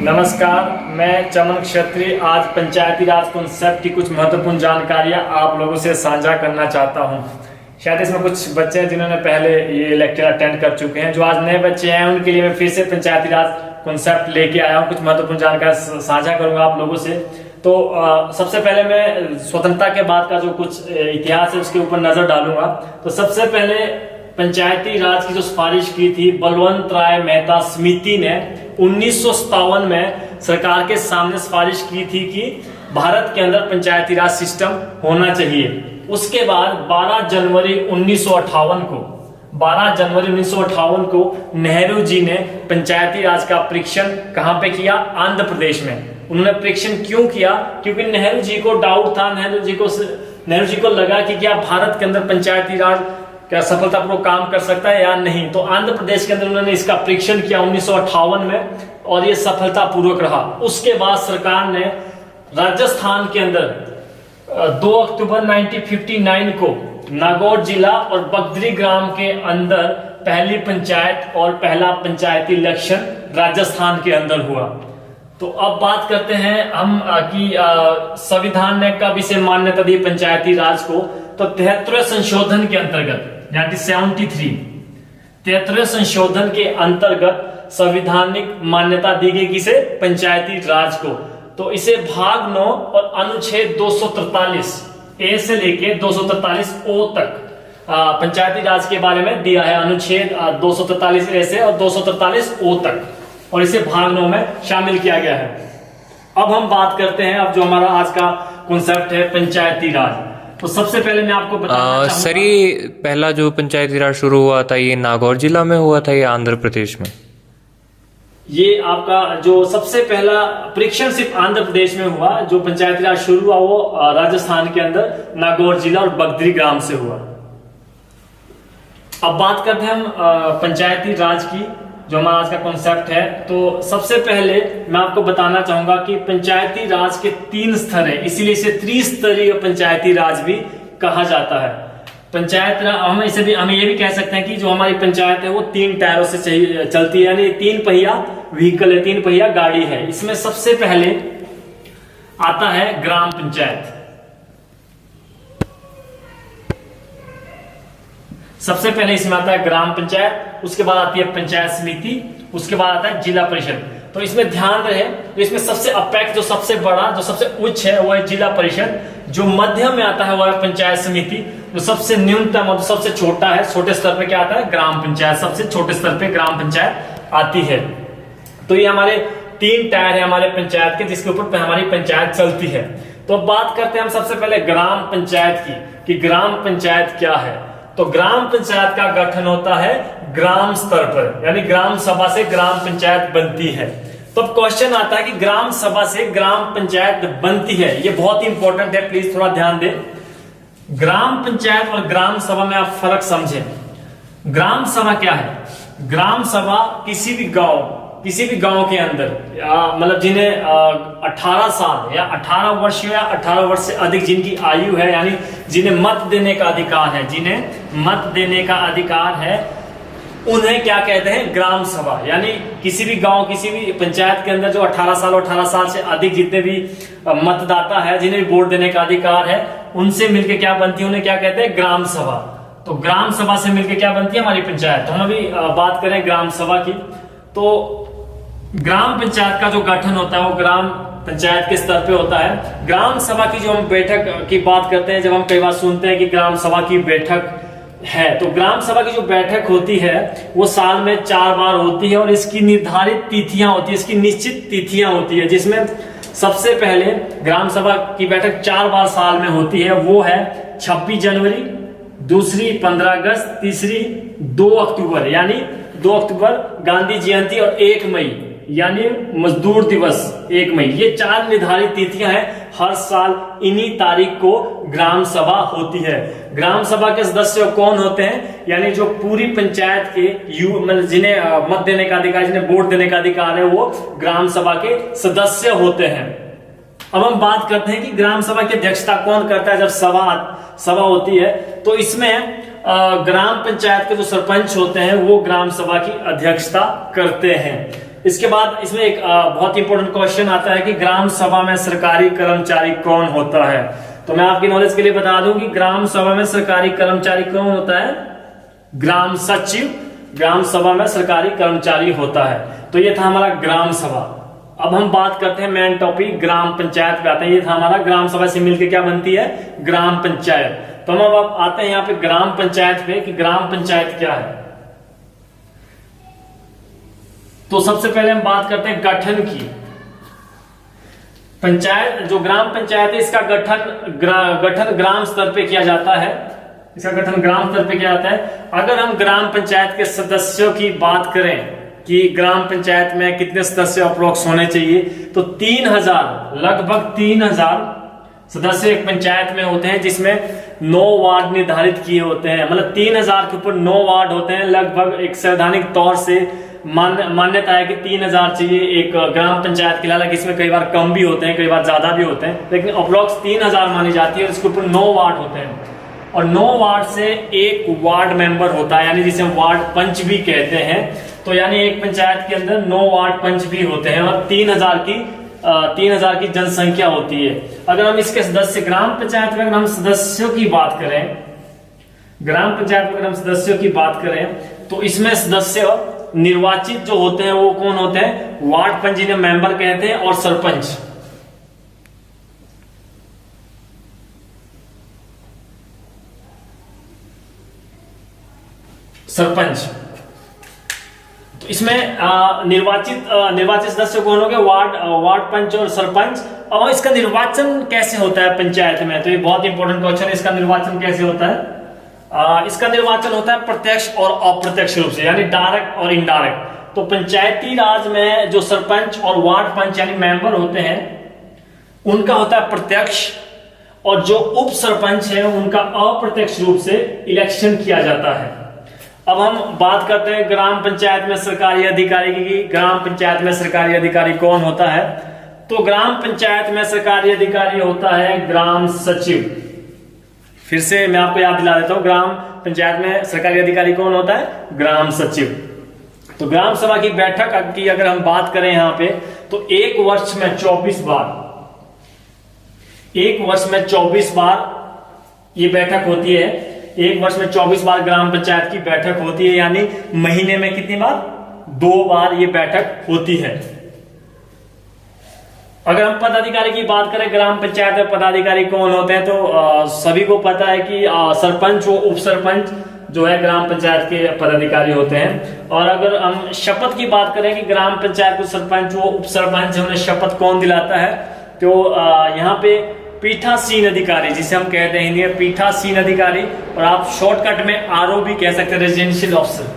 नमस्कार, मैं चमन क्षत्रिय आज पंचायती राज कॉन्सेप्ट की कुछ महत्वपूर्ण जानकारियां आप लोगों से साझा करना चाहता हूं। शायद इसमें कुछ बच्चे हैं जिन्होंने पहले ये लेक्चर अटेंड कर चुके हैं। जो आज नए बच्चे हैं उनके लिए मैं फिर से पंचायती राज कॉन्सेप्ट लेके आया हूं। कुछ महत्वपूर्ण जानकारी साझा करूंगा आप लोगों से। तो सबसे पहले मैं स्वतंत्रता के बाद का जो कुछ इतिहास है उसके ऊपर नजर डालूंगा। तो सबसे पहले पंचायती राज की जो सिफारिश की थी बलवंत राय मेहता समिति ने 1957 में सरकार के सामने सिफारिश की थी कि भारत के अंदर पंचायती राज सिस्टम होना चाहिए। उसके बाद 12 जनवरी 1958 को नेहरू जी ने पंचायती राज का परीक्षण कहां पे किया? आंध्र प्रदेश में। उन्होंने परीक्षण क्यों किया? क्योंकि नेहरू जी को डाउट था, नेहरू जी को लगा कि क्या भारत के अंदर पंचायती राज क्या सफलतापूर्वक काम कर सकता है या नहीं। तो आंध्र प्रदेश के अंदर उन्होंने इसका परीक्षण किया 1958 में और ये सफलतापूर्वक रहा। उसके बाद सरकार ने राजस्थान के अंदर 2 अक्टूबर 1959 को नागौर जिला और बगदरी ग्राम के अंदर पहली पंचायत और पहला पंचायती इलेक्शन राजस्थान के अंदर हुआ। तो अब बात करते हैं हम कि संविधान ने कब इसे मान्यता दी पंचायती राज को। तो 73वें संशोधन के अंतर्गत यानी 73वें संशोधन के अंतर्गत संवैधानिक मान्यता दी गई किसे? पंचायती राज को। तो इसे भाग 9 और अनुच्छेद 243 ए से लेके 243 ओ तक पंचायती राज के बारे में दिया है। अनुच्छेद 243 ए से और 243 ओ तक, और इसे भाग 9 में शामिल किया गया है। अब हम बात करते हैं, अब जो हमारा आज का कॉन्सेप्ट है पंचायती राज। तो सबसे पहले मैं आपको बताना सर, ये पहला जो पंचायती राज शुरू हुआ था ये नागौर जिला में हुआ था या आंध्र प्रदेश में? ये आपका जो सबसे पहला परीक्षण सिर्फ आंध्र प्रदेश में हुआ। जो पंचायती राज शुरू हुआ वो राजस्थान के अंदर नागौर जिला और बगदरी ग्राम से हुआ। अब बात करते हैं हम पंचायती राज की, जो हमारा आज का कॉन्सेप्ट है। तो सबसे पहले मैं आपको बताना चाहूंगा कि पंचायती राज के 3 स्तर है, इसीलिए इसे त्रिस्तरीय पंचायती राज भी कहा जाता है। पंचायत हम ये भी कह सकते हैं कि जो हमारी पंचायत है वो 3 टायरों से चलती है, यानी 3 पहिया व्हीकल है, 3 पहिया गाड़ी है। इसमें सबसे पहले आता है ग्राम पंचायत। सबसे पहले इसमें आता है ग्राम पंचायत, उसके बाद आती है पंचायत समिति, उसके बाद आता है जिला परिषद। तो इसमें ध्यान रहे, तो इसमें सबसे अपेक्स जो सबसे बड़ा जो सबसे उच्च है वो है जिला परिषद। जो मध्यम में आता है वो है पंचायत समिति। जो सबसे न्यूनतम और सबसे छोटा है, छोटे स्तर पे क्या आता है? ग्राम पंचायत। सबसे छोटे स्तर पे ग्राम पंचायत आती है। तो ये हमारे 3 टायर है हमारे पंचायत के, जिसके ऊपर हमारी पंचायत चलती है। तो बात करते हैं हम सबसे पहले ग्राम पंचायत की कि ग्राम पंचायत क्या है। तो ग्राम पंचायत का गठन होता है ग्राम स्तर पर, यानी ग्राम सभा से ग्राम पंचायत बनती है। तो अब क्वेश्चन आता है कि ग्राम सभा से ग्राम पंचायत बनती है, ये बहुत ही इंपॉर्टेंट है, प्लीज थोड़ा ध्यान दें। ग्राम पंचायत और ग्राम सभा में आप फर्क समझें। ग्राम सभा क्या है? ग्राम सभा किसी भी गांव के अंदर मतलब जिन्हें 18 साल या 18 वर्ष या 18 वर्ष से अधिक जिनकी आयु है, यानी जिन्हें मत देने का अधिकार है, उन्हें क्या कहते हैं? ग्राम सभा। यानी किसी भी गांव, किसी भी पंचायत के अंदर जो 18 साल से अधिक जितने भी मतदाता है, जिन्हें भी वोट देने का अधिकार है, उनसे मिलकर क्या बनती है? उन्हें क्या कहते हैं? ग्राम सभा। तो ग्राम सभा से मिलकर क्या बनती है? हमारी पंचायत। तो हम अभी बात करें ग्राम सभा की। तो ग्राम पंचायत का जो गठन होता है वो ग्राम पंचायत के स्तर पे होता है। ग्राम सभा की जो हम बैठक की बात करते हैं, जब हम कई बार सुनते हैं कि ग्राम सभा की बैठक है, तो ग्राम सभा की जो बैठक होती है वो साल में 4 बार होती है और इसकी निर्धारित तिथियां होती है, इसकी निश्चित तिथियां होती है, जिसमें सबसे पहले ग्राम सभा की बैठक 4 बार साल में होती है। वो है 26 जनवरी, दूसरी 15 अगस्त, तीसरी 2 अक्टूबर यानी 2 अक्टूबर गांधी जयंती, और 1 मई यानी मजदूर दिवस 1 मई। ये 4 निर्धारित तिथियां हैं। हर साल इन्हीं तारीख को ग्राम सभा होती है। ग्राम सभा के सदस्य कौन होते हैं? यानी जो पूरी पंचायत के मतलब जिन्हें मत देने का अधिकार, जिन्हें वोट देने का अधिकार है, वो ग्राम सभा के सदस्य होते हैं। अब हम बात करते हैं कि ग्राम सभा की अध्यक्षता कौन करता है जब सभा होती है। तो इसमें ग्राम पंचायत के जो सरपंच होते हैं वो ग्राम सभा की अध्यक्षता करते हैं। इसके बाद इसमें एक बहुत इंपॉर्टेंट क्वेश्चन आता है कि ग्राम सभा में सरकारी कर्मचारी कौन होता है। तो मैं आपकी नॉलेज के लिए बता दूं कि ग्राम सभा में सरकारी कर्मचारी कौन होता है, ग्राम सचिव ग्राम सभा में सरकारी कर्मचारी होता है। तो ये था हमारा ग्राम सभा। अब हम बात करते हैं मेन टॉपिक ग्राम पंचायत पे आते हैं। ये था हमारा ग्राम सभा से मिलकर क्या बनती है, ग्राम पंचायत। तो हम अब आते हैं यहाँ पे ग्राम पंचायत पे कि ग्राम पंचायत क्या है। तो सबसे पहले हम बात करते हैं गठन की। पंचायत जो ग्राम पंचायत है इसका गठन ग्राम स्तर पे किया जाता है। इसका गठन ग्राम स्तर पे किया जाता है। अगर हम ग्राम पंचायत के सदस्यों की बात करें कि ग्राम पंचायत में कितने सदस्य अप्रोक्स होने चाहिए, तो 3000 लगभग 3000 सदस्य एक पंचायत में होते हैं, जिसमें 9 वार्ड निर्धारित किए होते हैं। मतलब 3000 के ऊपर 9 वार्ड होते हैं। लगभग एक सैद्धांतिक तौर से मान्यता है कि 3000 चाहिए एक ग्राम पंचायत के लिए। हालांकि इसमें कई बार कम भी होते हैं, कई बार ज्यादा भी होते हैं, लेकिन अप्रोक्स 3000 मानी जाती है। और इसके ऊपर 9 वार्ड होते हैं और 9 वार्ड से एक वार्ड मेंबर होता है, यानी जिसे वार्ड पंच भी कहते हैं। तो यानी एक पंचायत के अंदर 9 वार्ड पंच भी होते हैं और 3000 की जनसंख्या होती है। अगर हम इसके सदस्य ग्राम पंचायत में अगर हम सदस्यों की बात करें, ग्राम पंचायत में अगर हम सदस्यों की बात करें, तो इसमें सदस्य निर्वाचित जो होते हैं वो कौन होते हैं, वार्ड पंच जिन्हें मेंबर कहते हैं, और सरपंच। सरपंच तो इसमें निर्वाचित सदस्य कौन हो गए, वार्ड पंच और सरपंच। और इसका निर्वाचन कैसे होता है पंचायत में, तो ये बहुत इंपॉर्टेंट क्वेश्चन है। इसका निर्वाचन कैसे होता है, इसका निर्वाचन होता है प्रत्यक्ष और अप्रत्यक्ष रूप से, यानी डायरेक्ट और इनडायरेक्ट। तो पंचायती राज में जो सरपंच और वार्ड पंच यानी मेंबर होते हैं उनका होता है प्रत्यक्ष, और जो उप सरपंच है उनका अप्रत्यक्ष रूप से इलेक्शन किया जाता है। अब हम बात करते हैं ग्राम पंचायत में सरकारी अधिकारी की। ग्राम पंचायत में सरकारी अधिकारी कौन होता है, तो ग्राम पंचायत में सरकारी अधिकारी होता है ग्राम सचिव। फिर से मैं आपको याद दिला देता हूं, ग्राम पंचायत में सरकारी अधिकारी कौन होता है, ग्राम सचिव। तो ग्राम सभा की बैठक की अगर हम बात करें यहां पे, तो एक वर्ष में 24 बार ये बैठक होती है। एक वर्ष में 24 बार ग्राम पंचायत की बैठक होती है, यानी महीने में कितनी बार, 2 बार ये बैठक होती है। अगर हम पदाधिकारी की बात करें, ग्राम पंचायत में पदाधिकारी कौन होते हैं, तो सभी को पता है कि सरपंच व उप सरपंच जो है ग्राम पंचायत के पदाधिकारी होते हैं। और अगर हम शपथ की बात करें कि ग्राम पंचायत को सरपंच व उप सरपंच उन्हें शपथ कौन दिलाता है, तो यहाँ पे पीठासीन अधिकारी, जिसे हम कहते हैं हिंदी में पीठासीन अधिकारी, और आप शॉर्टकट में आरओ भी कह सकते हैं, रेजिडेंशियल ऑफिसर।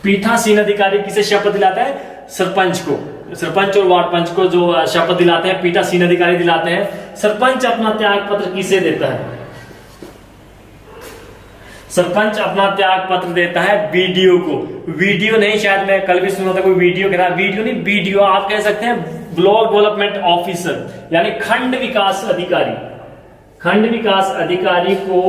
पीठासीन अधिकारी किसे शपथ दिलाता है, सरपंच को, सरपंच और वार्ड पंच को जो शपथ दिलाते हैं पीठासीन अधिकारी दिलाते हैं। सरपंच अपना त्याग पत्र किसे देता है, सरपंच अपना त्याग पत्र देता है बीडीओ को। वीडियो नहीं, शायद मैं कल भी सुना था कोई वीडियो कह रहा, वीडियो नहीं बीडीओ आप कह सकते हैं, ब्लॉक डेवलपमेंट ऑफिसर, यानी खंड विकास अधिकारी। खंड विकास अधिकारी को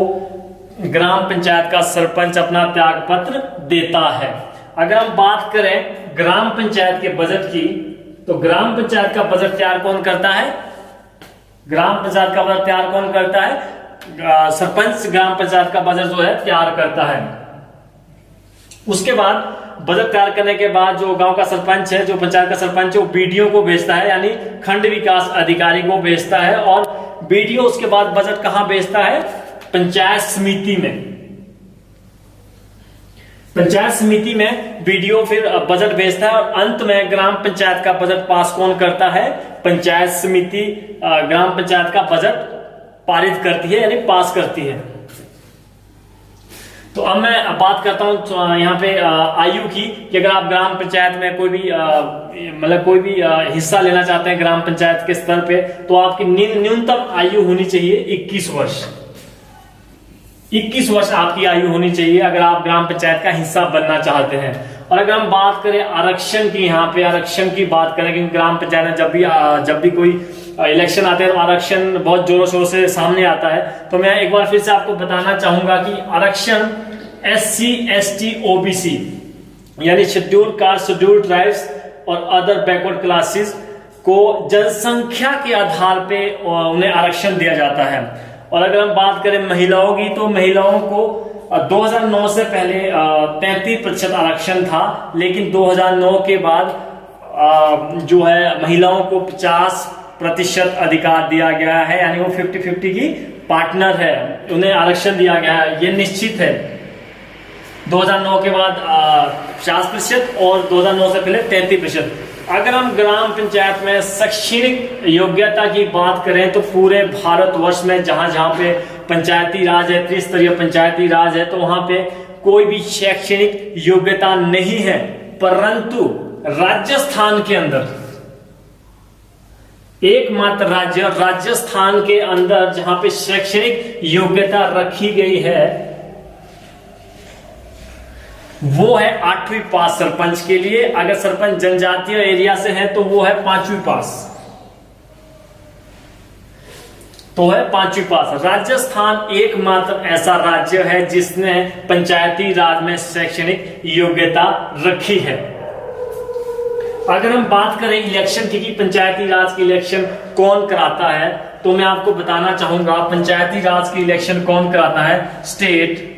ग्राम पंचायत का सरपंच अपना त्याग पत्र देता है। अगर हम बात करें ग्राम पंचायत के बजट की, तो ग्राम पंचायत का बजट तैयार कौन करता है, ग्राम पंचायत का बजट तैयार कौन करता है, सरपंच ग्राम पंचायत का बजट जो है तैयार करता है। उसके बाद बजट तैयार करने के बाद जो गांव का सरपंच है, जो पंचायत का सरपंच है, वो बीडीओ को भेजता है, यानी खंड विकास अधिकारी को भेजता है। और बीडीओ उसके बाद बजट कहां भेजता है, पंचायत समिति में। पंचायत समिति में बीडीओ फिर बजट भेजता है, और अंत में ग्राम पंचायत का बजट पास कौन करता है, पंचायत समिति ग्राम पंचायत का बजट पारित करती है, यानी पास करती है। तो अब मैं बात करता हूं यहाँ पे आयु की, कि अगर आप ग्राम पंचायत में कोई भी हिस्सा लेना चाहते हैं ग्राम पंचायत के स्तर पे, तो आपकी न्यूनतम आयु होनी चाहिए 21 वर्ष। 21 वर्ष आपकी आयु होनी चाहिए अगर आप ग्राम पंचायत का हिस्सा बनना चाहते हैं। और अगर हम बात करें आरक्षण की, यहाँ पे आरक्षण की बात करें, क्योंकि ग्राम पंचायत में जब भी कोई इलेक्शन आते हैं तो आरक्षण बहुत जोरों शोर से सामने आता है। तो मैं एक बार फिर से आपको बताना चाहूंगा कि आरक्षण SC ST OBC यानी शेड्यूल कास्ट, शेड्यूल ट्राइब्स और अदर बैकवर्ड क्लासेस को जनसंख्या के आधार पे उन्हें आरक्षण दिया जाता है। और अगर हम बात करें महिलाओं की, तो महिलाओं को 2009 से पहले 33% आरक्षण था, लेकिन 2009 के बाद जो है महिलाओं को 50% अधिकार दिया गया है, यानी वो 50-50 की पार्टनर है, उन्हें आरक्षण दिया गया है। ये निश्चित है 2009 के बाद 50% और 2009 से पहले 33%। अगर हम ग्राम पंचायत में शैक्षणिक योग्यता की बात करें तो पूरे भारतवर्ष में जहां जहां पे पंचायती राज है, त्रिस्तरीय पंचायती राज है, तो वहां पे कोई भी शैक्षणिक योग्यता नहीं है। परंतु राजस्थान के अंदर एकमात्र राज्य राजस्थान के अंदर जहां पे शैक्षणिक योग्यता रखी गई है वो है 8वीं पास सरपंच के लिए। अगर सरपंच जनजातीय एरिया से है तो वो है 5वीं पास, तो है 5वीं पास। राजस्थान एकमात्र ऐसा राज्य है जिसने पंचायती राज में शैक्षणिक योग्यता रखी है। अगर हम बात करें इलेक्शन की, पंचायती राज की इलेक्शन कौन कराता है, तो मैं आपको बताना चाहूंगा पंचायती राज की इलेक्शन कौन कराता है। State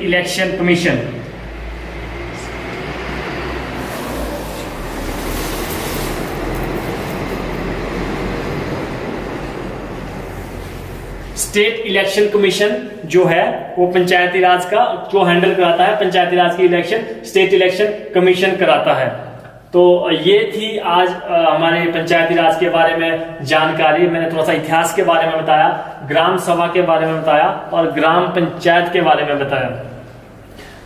election commission. State election commission जो है वो पंचायती राज का जो हैंडल कराता है, पंचायती राज की इलेक्शन स्टेट इलेक्शन कमीशन कराता है। तो ये थी आज हमारे पंचायती राज के बारे में जानकारी। मैंने थोड़ा सा इतिहास के बारे में बताया, ग्राम सभा के बारे में बताया और ग्राम पंचायत के बारे में बताया।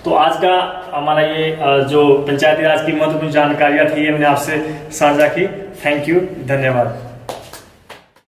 तो आज का हमारा ये जो पंचायती राज की महत्वपूर्ण जानकारियां थी ये मैंने आपसे साझा की। थैंक यू, धन्यवाद।